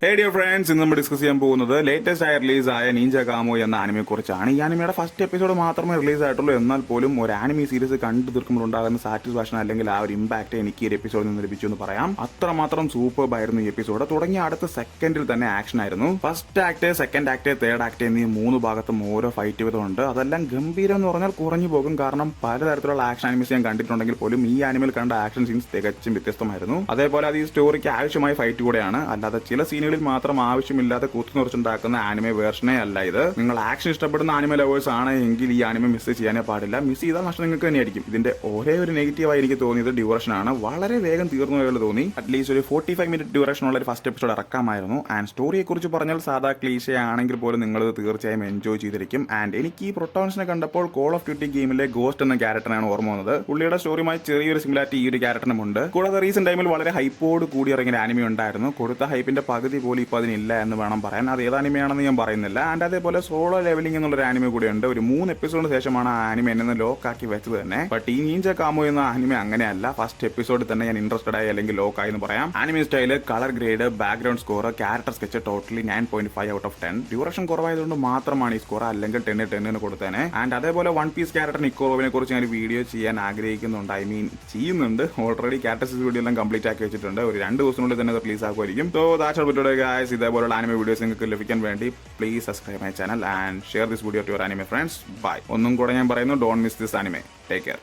ഹേ dear friends, ഇന്ന് നമ്മൾ discuss ചെയ്യാൻ പോകുന്നത് ലേറ്റസ്റ്റ് ആയി റിലീസ് ആയ നീഞ്ച കാമോ എന്ന ആനിമയെ കുറിച്ചാണ്. ഈ ആനിമയുടെ ഫസ്റ്റ് എപ്പിസോഡ് മാത്രമേ റിലീസ് ആയിട്ടുള്ളൂ. എന്നാൽ പോലും ഒരു ആനിമി സീരീസ് കണ്ടു തീർക്കുമ്പോൾ ഉണ്ടാകുന്ന സാറ്റിസ്ഫാക്ഷൻ അല്ലെങ്കിൽ ആ ഒരു ഇമ്പാക്ട് എനിക്ക് ഈ എപ്പിസോഡിൽ നിന്ന് ലഭിച്ചു എന്ന് പറയാം. അത്രമാത്രം സൂപ്പർബ് ആയിരുന്നു ഈ എപ്പിസോഡ്. തുടങ്ങിയ അടുത്ത സെക്കൻഡിൽ തന്നെ ആക്ഷൻ ആയിരുന്നു. First act, second act, third act എന്നീ മൂന്ന് ഭാഗത്തും ഓരോ ഫൈറ്റ് വിധമുണ്ട്. അതെല്ലാം ഗംഭീരം എന്ന് പറഞ്ഞാൽ കുറഞ്ഞു പോകും. കാരണം പലതരത്തിലുള്ള ആക്ഷൻ ആനിമീസ് ഞാൻ കണ്ടിട്ടുണ്ടെങ്കിൽ പോലും ഈ ആനിമയിൽ കണ്ട ആക്ഷൻ സീൻസ് തികച്ചും വ്യത്യസ്തമായിരുന്നു. അതേപോലെ അത് ഈ സ്റ്റോറിക്ക് ആവശ്യമായ ഫൈറ്റ് കൂടെയാണ്. അല്ലാതെ ചില സീനുകളിൽ മാത്രം ആവശ്യമില്ലാതെ കുത്തുനിറച്ചുണ്ടാക്കുന്ന ആനിമെ വേർഷനേ അല്ല ഇത്. നിങ്ങൾ ആക്ഷൻ ഇഷ്ടപ്പെടുന്ന ആനിമെ ലവേഴ്സ് ആണ് എങ്കിൽ ഈ ആനിമെ മിസ് ചെയ്യാനേ പാടില്ല. മിസ് ചെയ്താൽ നഷ്ടം നിങ്ങൾക്ക് തന്നെയായിരിക്കും. ഇതിന്റെ ഒരേ ഒരു നെഗറ്റീവായി എനിക്ക് തോന്നിയത് ഡ്യൂറേഷൻ ആണ്. വളരെ വേഗം തീർന്നു പോലെ തോന്നി. അറ്റ്ലീസ്റ്റ് ഒരു 45 മിനിറ്റ് ഡ്യൂറേഷൻ ഉള്ള ഒരു ഫസ്റ്റ് എപ്പിസോഡ് ഇറക്കാമായിരുന്നു. ആൻഡ് സ്റ്റോറിയെ കുറിച്ച് പറഞ്ഞാൽ സാധാ ക്ലീശ ആണെങ്കിൽ പോലും നിങ്ങൾ തീർച്ചയായും എൻജോയ് ചെയ്തിരിക്കും. ആൻഡ് എനിക്ക് ഈ പ്രൊട്ടോൺസിനെ കണ്ടപ്പോൾ കോൾ ഓഫ് ഡ്യൂട്ടി ഗെയിമിലെ ഗോസ്റ്റ് എന്ന ക്യാരക്ടറാണ് ഓർമ്മ വന്നത്. പുള്ളിയുടെ സ്റ്റോറിയുമായി ചെറിയൊരു സിമിലാരിറ്റി ഈ ഒരു ക്യാരക്ടറിനും ഉണ്ട്. കൂടാതെ റീസെന്റ് ടൈമിൽ വളരെ ഹൈപ്പോട് കൂടി ഇറങ്ങിയ ആനിമെ ഉണ്ടായിരുന്നു. കൊടുത്ത ഹൈപ്പിന്റെ പകുതി പോലും ഇപ്പോൾ അതിനില്ല എന്ന് വേണം പറയാൻ. അത് ഏത് ആനിമയാണെന്ന് ഞാൻ പറയുന്നില്ല. ആൻഡ് അതേപോലെ സോളോ ലെവലിംഗ് എന്നുള്ള ആനിമെ കൂടെ ഉണ്ട്. ഒരു 3 എപ്പിസോഡിന് ശേഷമാണ് ആ ആനിമെ എന്നെ ലോക്കാക്കി വെച്ചത് തന്നെ. ബട്ട് ഈ നീഞ്ച കാമോ എന്ന ആനിമെ അങ്ങനെയല്ല. ഫസ്റ്റ് എപ്പിസോഡിൽ തന്നെ ഞാൻ ഇൻട്രസ്റ്റഡ് ആയി അല്ലെങ്കിൽ ലോക്കായി എന്ന് പറയാം. Anime style, colour grade, background score, character sketch totally 9.5 out of 10. Duration കുറവായതുകൊണ്ട് മാത്രമാണ് ഈ സ്കോർ, അല്ലെങ്കിൽ 10 കൊടുത്തേനെ. ആൻഡ് അതേപോലെ വൺ പീസ് ക്യാരക്ടർ നിക്കോറോവിനെ കുറിച്ച് ഞാൻ വീഡിയോ ചെയ്യാൻ ആഗ്രഹിക്കുന്നുണ്ട്. ചെയ്യുന്നുണ്ട്. ഓൾറെഡി ക്യാരക്ടർ വീഡിയോ എല്ലാം കംപ്ലീറ്റ് ആക്കി വെച്ചിട്ടുണ്ട്. ഒരു 2 ദിവസത്തിനുള്ളിൽ തന്നെ റിലീസ് ആക്കുമായിരിക്കും. So that's all today guys. ഇതേപോലുള്ള ആനിമെ വീഡിയോസ് നിങ്ങൾക്ക് ലഭിക്കാൻ വേണ്ടി please subscribe my channel and share this video to your anime friends. By. ഒന്നും കൂടെ ഞാൻ പറയുന്നു, don't miss this anime. Take care.